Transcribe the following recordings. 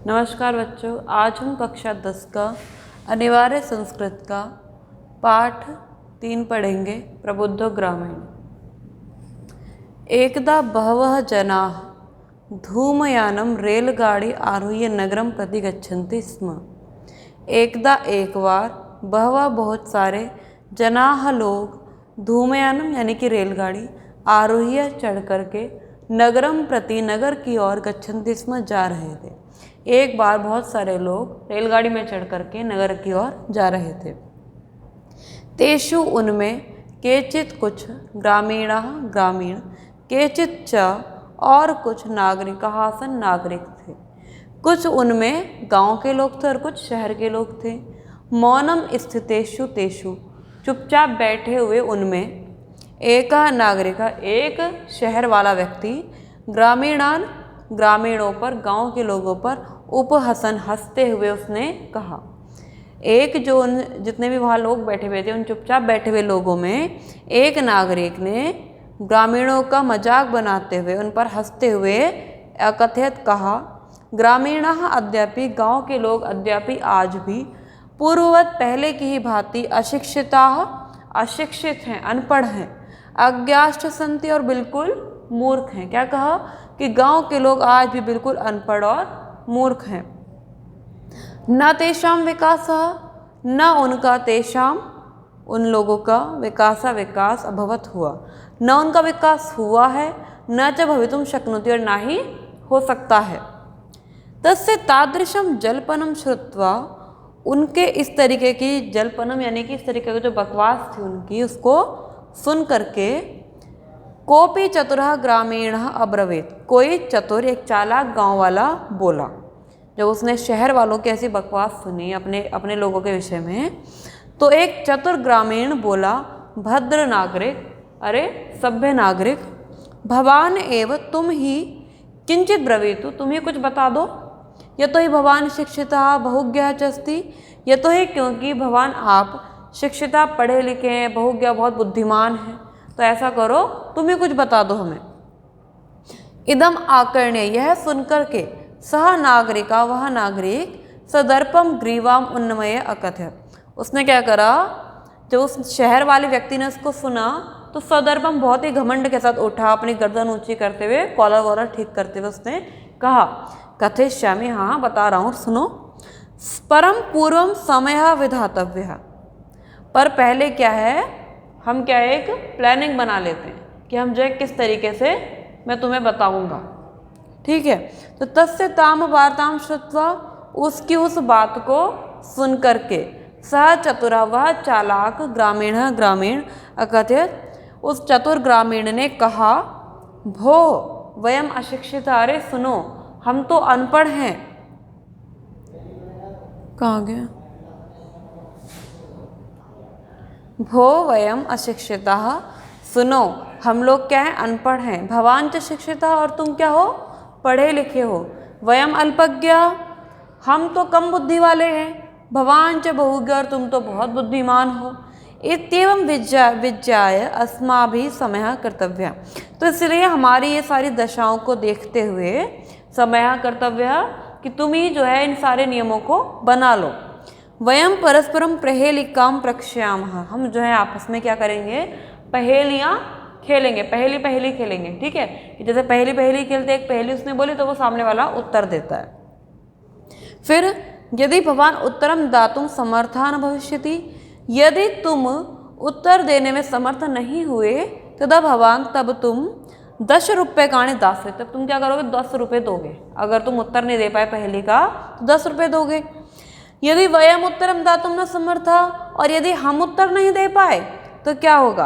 नमस्कार बच्चों, आज हम कक्षा 10 का अनिवार्य संस्कृत का पाठ 3 पढ़ेंगे। प्रबुद्धो ग्रामीण। एकदा बहवः जनाः धूमयानं रेलगाड़ी आरुह्य नगरं प्रति गच्छन्ति स्म। एकदा एक बार बहवः बहुत सारे जनाः लोग धूमयानम यानी कि रेलगाड़ी आरुह्य चढ़ करके नगरम प्रति नगर की ओर गच्छन्ति स्म जा रहे थे। एक बार बहुत सारे लोग रेलगाड़ी में चढ़ करके नगर की ओर जा रहे थे। तेषु उनमें केचित कुछ ग्रामीण केचित च और कुछ नागरिकाः नागरिक थे। कुछ उनमें गांव के लोग थे और कुछ शहर के लोग थे। मौनम स्थितेषु तेषु चुपचाप बैठे हुए उनमें एका नागरिका एक शहर वाला व्यक्ति ग्रामीणों पर गांव के लोगों पर उपहसन हंसते हुए उसने कहा। एक जो जितने भी वहाँ लोग बैठे हुए थे उन चुपचाप बैठे हुए लोगों में एक नागरिक ने ग्रामीणों का मजाक बनाते हुए उन पर हंसते हुए अकथित कहा, ग्रामीणाः अद्यापि गांव के लोग अद्यापि आज भी पूर्ववत पहले की ही भांति अशिक्षित हैं, अनपढ़ हैं, अज्ञाश्च सन्ति और बिल्कुल मूर्ख हैं। क्या कहा कि गांव के लोग आज भी बिल्कुल अनपढ़ और मूर्ख हैं। न तेषां विकासः न उनका तेषां उन लोगों का विकास अभवत हुआ, न उनका विकास हुआ है, न च भवितुं शक्नोति और ना ही हो सकता है। तस्य तादृशं जल्पनं श्रुत्वा उनके इस तरीके की जल्पनम यानी कि इस तरीके की जो बकवास थी उनकी उसको सुन करके कोपी चतुरः ग्रामीणः अब्रवीत, कोई चतुर एक चालाक गांव वाला बोला। जब उसने शहर वालों की ऐसी बकवास सुनी अपने लोगों के विषय में, तो एक चतुर ग्रामीण बोला, भद्र नागरिक, अरे सभ्य नागरिक, भवान एव तुम ही किंचित ब्रवीतु, तुम ही कुछ बता दो। यतो ही भवान शिक्षिता बहुज्ञः च अस्ति, यतो ही क्योंकि भवान आप शिक्षिता पढ़े लिखे हैं, बहुज्ञ बहुत बुद्धिमान हैं, तो ऐसा करो तुम ही कुछ बता दो हमें। इदम आकर्ण्य यह सुनकर के सह नागरिका वह नागरिक सदर्पम ग्रीवाम उन्नमय अकथयत, उसने क्या करा, जब उस शहर वाले व्यक्ति ने उसको सुना तो सदर्पम बहुत ही घमंड के साथ उठा, अपनी गर्दन ऊंची करते हुए कॉलर वॉलर ठीक करते हुए उसने कहा, कथयिष्यामि, हाँ बता रहा हूँ सुनो। परम पूर्वम समय विधातव्य, पर पहले क्या है, हम क्या एक प्लानिंग बना लेते हैं कि हम जो है किस तरीके से मैं तुम्हें बताऊंगा, ठीक है। तो तस्य ताम वार्ताम श्रुत्वा, उसकी उस बात को सुन करके सह चतुरा वह चालाक ग्रामीण अकथित उस चतुर ग्रामीण ने कहा, भो वयम अशिक्षित, अरे सुनो हम तो अनपढ़ हैं। कहाँ गया, भो वयम अशिक्षिताः, सुनो हम लोग क्या हैं, अनपढ़ हैं। भवान च शिक्षिता, और तुम क्या हो, पढ़े लिखे हो। वयम अल्पज्ञा, हम तो कम बुद्धि वाले हैं। भवान च बहुज्ञ, और तुम तो बहुत बुद्धिमान हो। इत्येवं विज्ञाय अस्माभिः समयः कर्तव्यः, तो इसलिए हमारी ये सारी दशाओं को देखते हुए समयः कर्तव्यः कि तुम ही जो है इन सारे नियमों को बना लो। वयम परस्परम प्रहेलिकाम प्रक्ष्यामः, हम जो है आपस में क्या करेंगे, पहेलियाँ खेलेंगे, पहेली खेलेंगे, ठीक है। कि जैसे पहेली खेलते, एक पहेली उसने बोली तो वो सामने वाला उत्तर देता है। फिर यदि भवान उत्तरम दातुं समर्था न भविष्यति, यदि तुम उत्तर देने में समर्थ नहीं हुए तदा भवान, तब तुम 10 रुपये काणे दास्यति, तब तुम क्या करोगे, 10 रुपये दोगे। अगर तुम उत्तर नहीं दे पाए पहेली का तो 10 रुपये दोगे। यदि वयम उत्तरम दातुं न समर्था, और यदि हम उत्तर नहीं दे पाए तो क्या होगा,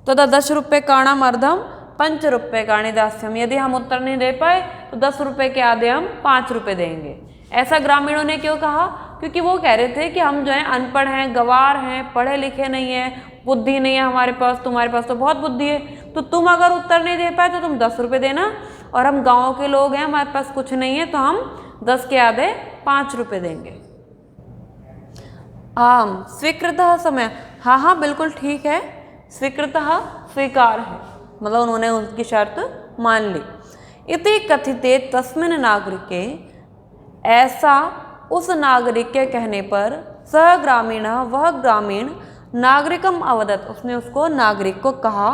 तदा 10 रुपये काणाम अर्धम 5 रुपये काणे दास्यम, यदि हम उत्तर नहीं दे पाए तो 10 रुपये के आधे हम 5 रुपये देंगे। ऐसा ग्रामीणों ने क्यों कहा, क्योंकि वो कह रहे थे कि हम जो है अनपढ़ हैं, गंवार हैं, पढ़े लिखे नहीं हैं, बुद्धि नहीं है हमारे पास, तुम्हारे पास तो बहुत बुद्धि है, तो तुम अगर उत्तर नहीं दे पाए तो तुम 10 रुपये देना, और हम गाँव के लोग हैं, हमारे पास कुछ नहीं है, तो हम 10 के आधे 5 रुपये देंगे। आम स्वीकृतः समय, हाँ बिल्कुल ठीक है, स्वीकृतः स्वीकार है, मतलब उन्होंने उनकी शर्त मान ली। इति कथिते तस्मिन् नागरिके ऐसा उस नागरिक के कहने पर सह ग्रामीण वह ग्रामीण नागरिकम अवदत उसने उसको नागरिक को कहा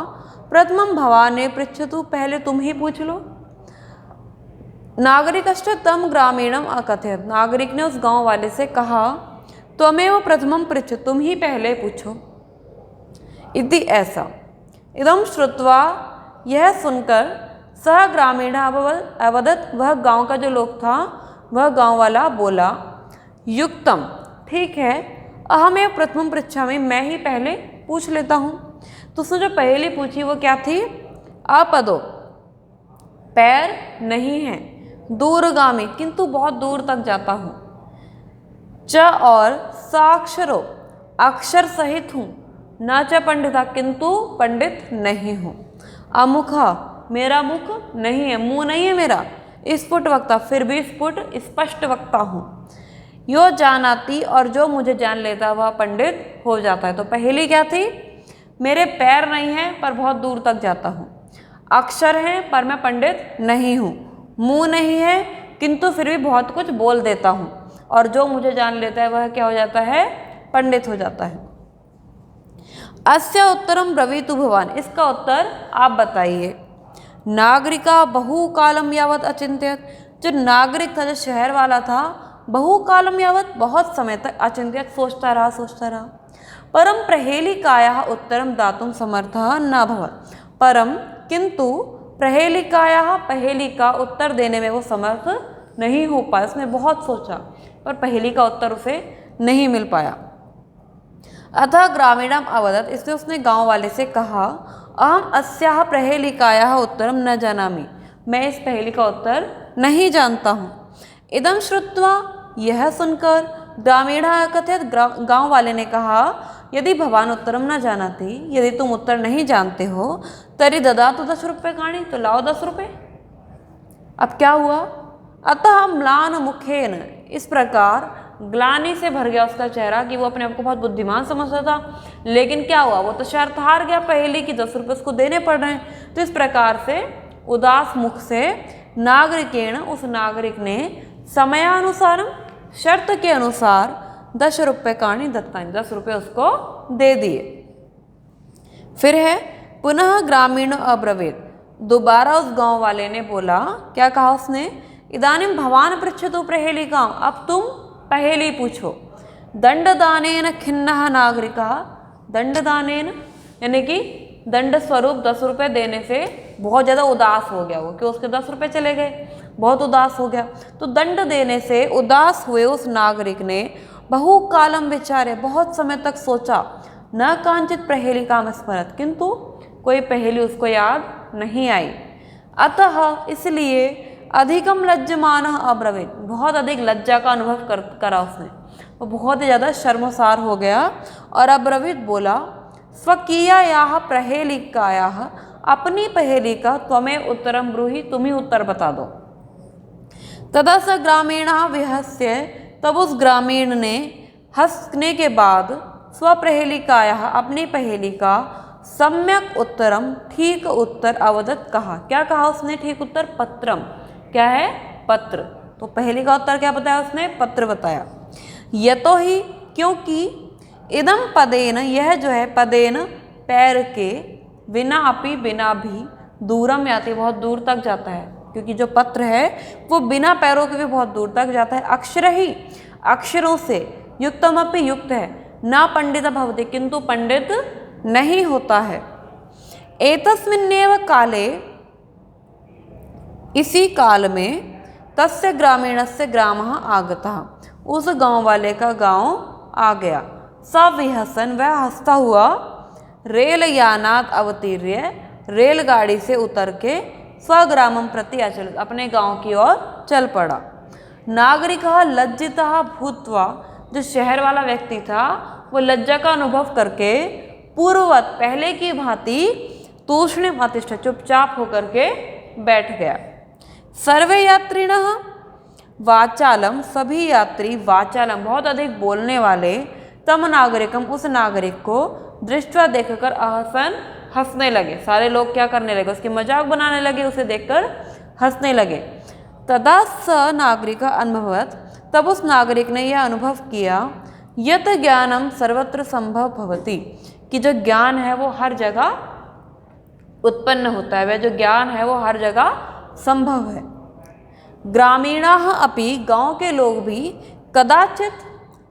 प्रथमम भवाने पृच्छतु पहले तुम ही पूछ लो। नागरिकश्च तम ग्रामीणम अकथयत नागरिक ने उस गांव वाले से कहा त्वमेव प्रथमम पृच्छ तुम ही पहले पूछो। इति ऐसा इदम श्रुत्वा यह सुनकर सह ग्रामीण अवदत वह गांव का जो लोग था वह गांव वाला बोला युक्तम ठीक है अहमेव प्रथमम पृच्छामि मैं ही पहले पूछ लेता हूँ। तो उसने जो पहली पूछी वो क्या थी अपदो पैर नहीं है दूरगामी किंतु बहुत दूर तक जाता हूँ च और साक्षरो अक्षर सहित हूँ न च पंडिता किंतु पंडित नहीं हूँ अमुखा मेरा मुख नहीं है मुंह नहीं है मेरा स्फुट वक्ता फिर भी स्फुट स्पष्ट वक्ता हूँ यो जानाती और जो मुझे जान लेता वह पंडित हो जाता है। तो पहली क्या थी मेरे पैर नहीं हैं पर बहुत दूर तक जाता हूँ अक्षर हैं पर मैं पंडित नहीं हूँ मुंह नहीं है किंतु फिर भी बहुत कुछ बोल देता हूँ और जो मुझे जान लेता है वह क्या हो जाता है पंडित हो जाता है। अस्य उत्तरम ब्रवीतु भवान इसका उत्तर आप बताइए। नागरिका बहुकालम यावत अचिंत्यत जो नागरिक था जो शहर वाला था बहुकालम यावत बहुत समय तक अचिंत्यत सोचता रहा परम प्रहेलिकायाः उत्तरम दातुम समर्थः न भवत् परम किंतु प्रहेलिकायाः पहेली का उत्तर देने में वो समर्थ नहीं हो पाया। उसने बहुत सोचा पर पहेली का उत्तर उसे नहीं मिल पाया। अतः ग्रामीणम अवदत इसलिए उसने गांव वाले से कहा अहम अस्याः प्रहेलिकायाः उत्तरम न जानामि मैं इस पहेली का उत्तर नहीं जानता हूँ। इदम श्रुत्वा यह सुनकर ग्रामीणः कथयत गांव वाले ने कहा यदि भवान उत्तरम न जानाति यदि तुम उत्तर नहीं जानते हो तरी ददातु 10 रुपये काणी तो लाओ 10 रुपये। अब क्या हुआ अतः म्लान मुखेन इस प्रकार ग्लानि से भर गया उसका चेहरा कि वो अपने आप को बहुत बुद्धिमान समझता था लेकिन क्या हुआ वो तो शर्त हार गया पहले कि 10 रुपये उसको देने पड़ रहे हैं। तो इस प्रकार से उदास मुख से नागरिकेण उस नागरिक ने समयानुसार शर्त के अनुसार 10 रुपये काणी दत्तानी 10 रुपये उसको दे दिए। फिर है पुनः ग्रामीण अब्रवीत दोबारा उस गांव वाले ने बोला क्या कहा उसने इदानीम भवान पृच्छतु प्रहेलिकाम अब तुम पहेली पूछो। दंडदानेन खिन्नः नागरिकः दंडदानेन यानी कि दंड स्वरूप 10 रुपये देने से बहुत ज़्यादा उदास हो गया वो कि उसके 10 रुपये चले गए बहुत उदास हो गया। तो दंड देने से उदास हुए उस नागरिक ने बहुकालम विचारे बहुत समय तक सोचा न कांचित प्रहेलिका में स्मरत किंतु कोई पहेली उसको याद नहीं आई। अतः इसलिए अधिकम लज्जमान अब्रवीत बहुत अधिक लज्जा का अनुभव करा उसने वो बहुत ही ज़्यादा शर्मसार हो गया और अब्रवीत बोला स्वकीयायाः प्रहेलिकायाः अपनी पहेली का त्वमेव उत्तरम ब्रूहि तुम ही उत्तर बता दो। तदा स ग्रामीणः विहस्य तब उस ग्रामीण ने हंसने के बाद स्वप्रहेलिकायाः अपनी पहेली का सम्यक उत्तरम ठीक उत्तर अवदत कहा। क्या कहा उसने ठीक उत्तर पत्रम क्या है पत्र। तो पहेली का उत्तर क्या बताया उसने पत्र बताया। यतो ही क्योंकि इदम पदेन यह जो है पदेन पैर के बिना अपि बिना भी दूरम याति बहुत दूर तक जाता है क्योंकि जो पत्र है वो बिना पैरों के भी बहुत दूर तक जाता है। अक्षर ही अक्षरों से युक्तम अपि युक्त है ना पंडित भवति किंतु पंडित नहीं होता है। एतस्मिन्नेव काले इसी काल में तस्य ग्रामीणस्य ग्रामः आगतः उस गांव वाले का गांव आ गया। सविहसन वह हंसता हुआ रेल यानात अवतीर्य रेलगाड़ी से उतर के स्वग्रामम प्रति अचलित अपने गांव की ओर चल पड़ा। नागरिकः लज्जितः भूत्वा जो शहर वाला व्यक्ति था वो लज्जा का अनुभव करके पूर्ववत पहले की भांति तूष्णीम अतिष्ठ चुपचाप होकर के बैठ गया। सर्वे यात्रिणः वाचालम सभी यात्री वाचालम बहुत अधिक बोलने वाले तम नागरिकम उस नागरिक को दृष्टवा देखकर अहसन हंसने लगे। सारे लोग क्या करने लगे उसकी मजाक बनाने लगे उसे देखकर हंसने लगे। तदा स नागरिक अनुभवत, तब उस नागरिक ने यह अनुभव किया, यत ज्ञानम सर्वत्र संभव भवति, कि जो ज्ञान है वो हर जगह उत्पन्न होता है, वह जो ज्ञान है वो हर जगह संभव है। ग्रामीणाः अपि, गांव के लोग भी, कदाचित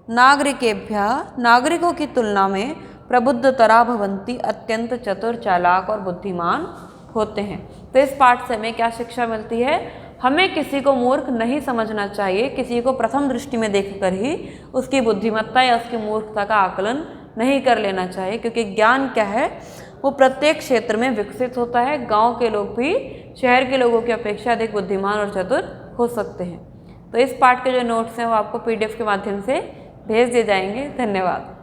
नागरिकेभ्यः, नागरिकों की तुलना में प्रबुद्धतरा भवन्ति, अत्यंत चतुर, चालाक और बुद्धिमान होते हैं। तो इस पाठ से हमें क्या शिक्षा मिलती है? हमें किसी को मूर्ख नहीं समझना चाहिए, किसी को प्रथम दृष्टि में देखकर ही उसकी बुद्धिमत्ता या उसकी मूर्खता का आकलन नहीं कर लेना चाहिए, क्योंकि ज्ञान क्या है वो प्रत्येक क्षेत्र में विकसित होता है। गांव के लोग भी शहर के लोगों की अपेक्षा अधिक बुद्धिमान और चतुर हो सकते हैं। तो इस पाठ के जो नोट्स हैं वो आपको PDF के माध्यम से भेज दिए जाएंगे। धन्यवाद।